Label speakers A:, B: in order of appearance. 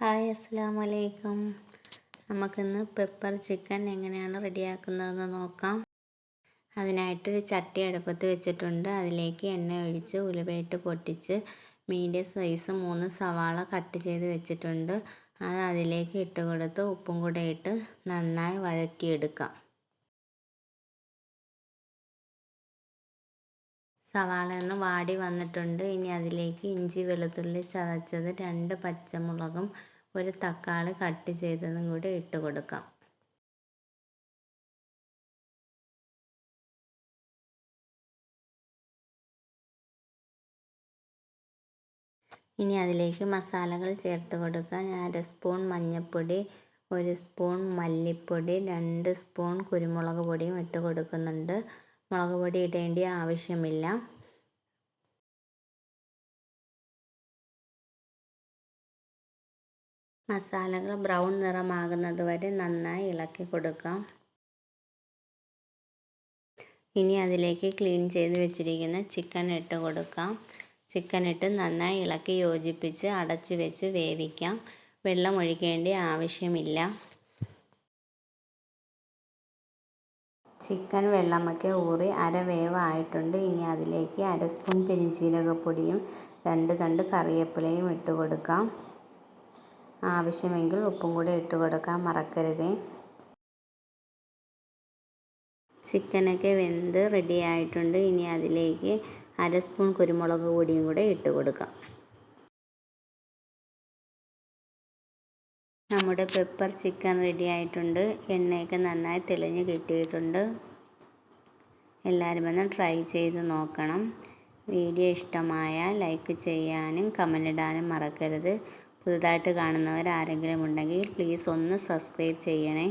A: Hi അസ്സലാമു അലൈക്കും. നമുക്കിന്ന് പെപ്പർ ചിക്കൻ എങ്ങനെയാണ് റെഡിയാക്കുന്നതെന്ന് നോക്കാം. അതിനായിട്ടൊരു ചട്ടി അടുപ്പത്ത് വെച്ചിട്ടുണ്ട്. അതിലേക്ക് എണ്ണ ഒഴിച്ച് ഉലുവയിട്ട് പൊട്ടിച്ച് മീഡിയം സൈസ് 3 സവാള കട്ട് ചെയ്ത് വെച്ചിട്ടുണ്ട്. അത് അതിലേക്ക് ഇട്ട് കൊടുത്ത് ഉപ്പും കൂടെ ഇട്ട് നന്നായി വഴറ്റിയെടുക്കാം. സവാള ഒന്ന് വാടി വന്നിട്ടുണ്ട്. ഇനി അതിലേക്ക് ഇഞ്ചി വെളുത്തുള്ളി ചതച്ചത്, 2 പച്ചമുളകും 1 തക്കാളി കട്ട് ചെയ്തതും കൂടി ഇട്ട് കൊടുക്കാം. ഇനി അതിലേക്ക് മസാലകൾ ചേർത്ത് കൊടുക്കാം. 1 സ്പൂൺ മഞ്ഞൾപ്പൊടി, 1 സ്പൂൺ മല്ലിപ്പൊടി, 2 സ്പൂൺ കുരുമുളക് പൊടിയും ഇട്ട് കൊടുക്കുന്നുണ്ട്. മുളക് പൊടി ഇടേണ്ട ആവശ്യമില്ല. മസാലകൾ ബ്രൗൺ നിറമാകുന്നത് വരെ നന്നായി ഇളക്കി കൊടുക്കാം. ഇനി അതിലേക്ക് ക്ലീൻ ചെയ്ത് വെച്ചിരിക്കുന്ന ചിക്കൻ ഇട്ട് കൊടുക്കാം. ചിക്കൻ ഇട്ട് നന്നായി ഇളക്കി യോജിപ്പിച്ച് അടച്ച് വെച്ച് വേവിക്കാം. വെള്ളം ഒഴിക്കേണ്ട ആവശ്യമില്ല. ചിക്കൻ വെള്ളമൊക്കെ ഊറി അരവേവായിട്ടുണ്ട്. ഇനി അതിലേക്ക് 1 സ്പൂൺ പെരിഞ്ജീരകപ്പൊടിയും 2 തണ്ട് കറിവേപ്പിലയും ഇട്ട് കൊടുക്കാം. ആവശ്യമെങ്കിൽ ഉപ്പും കൂടെ ഇട്ട് കൊടുക്കാൻ മറക്കരുത്. ചിക്കനൊക്കെ വെന്ത് റെഡി ആയിട്ടുണ്ട്. ഇനി അതിലേക്ക് 1 സ്പൂൺ കുരുമുളക് പൊടിയും കൂടെ ഇട്ട് കൊടുക്കാം. നമ്മുടെ പെപ്പർ ചിക്കൻ റെഡി ആയിട്ടുണ്ട്. എണ്ണയൊക്കെ നന്നായി തെളിഞ്ഞ് കിട്ടിയിട്ടുണ്ട്. എല്ലാവരും ഒന്ന് ട്രൈ ചെയ്ത് നോക്കണം. വീഡിയോ ഇഷ്ടമായാൽ ലൈക്ക് ചെയ്യാനും കമൻ്റ് ഇടാനും മറക്കരുത്. പുതുതായിട്ട് കാണുന്നവർ ആരെങ്കിലും ഉണ്ടെങ്കിൽ പ്ലീസ് ഒന്ന് സബ്സ്ക്രൈബ് ചെയ്യണേ.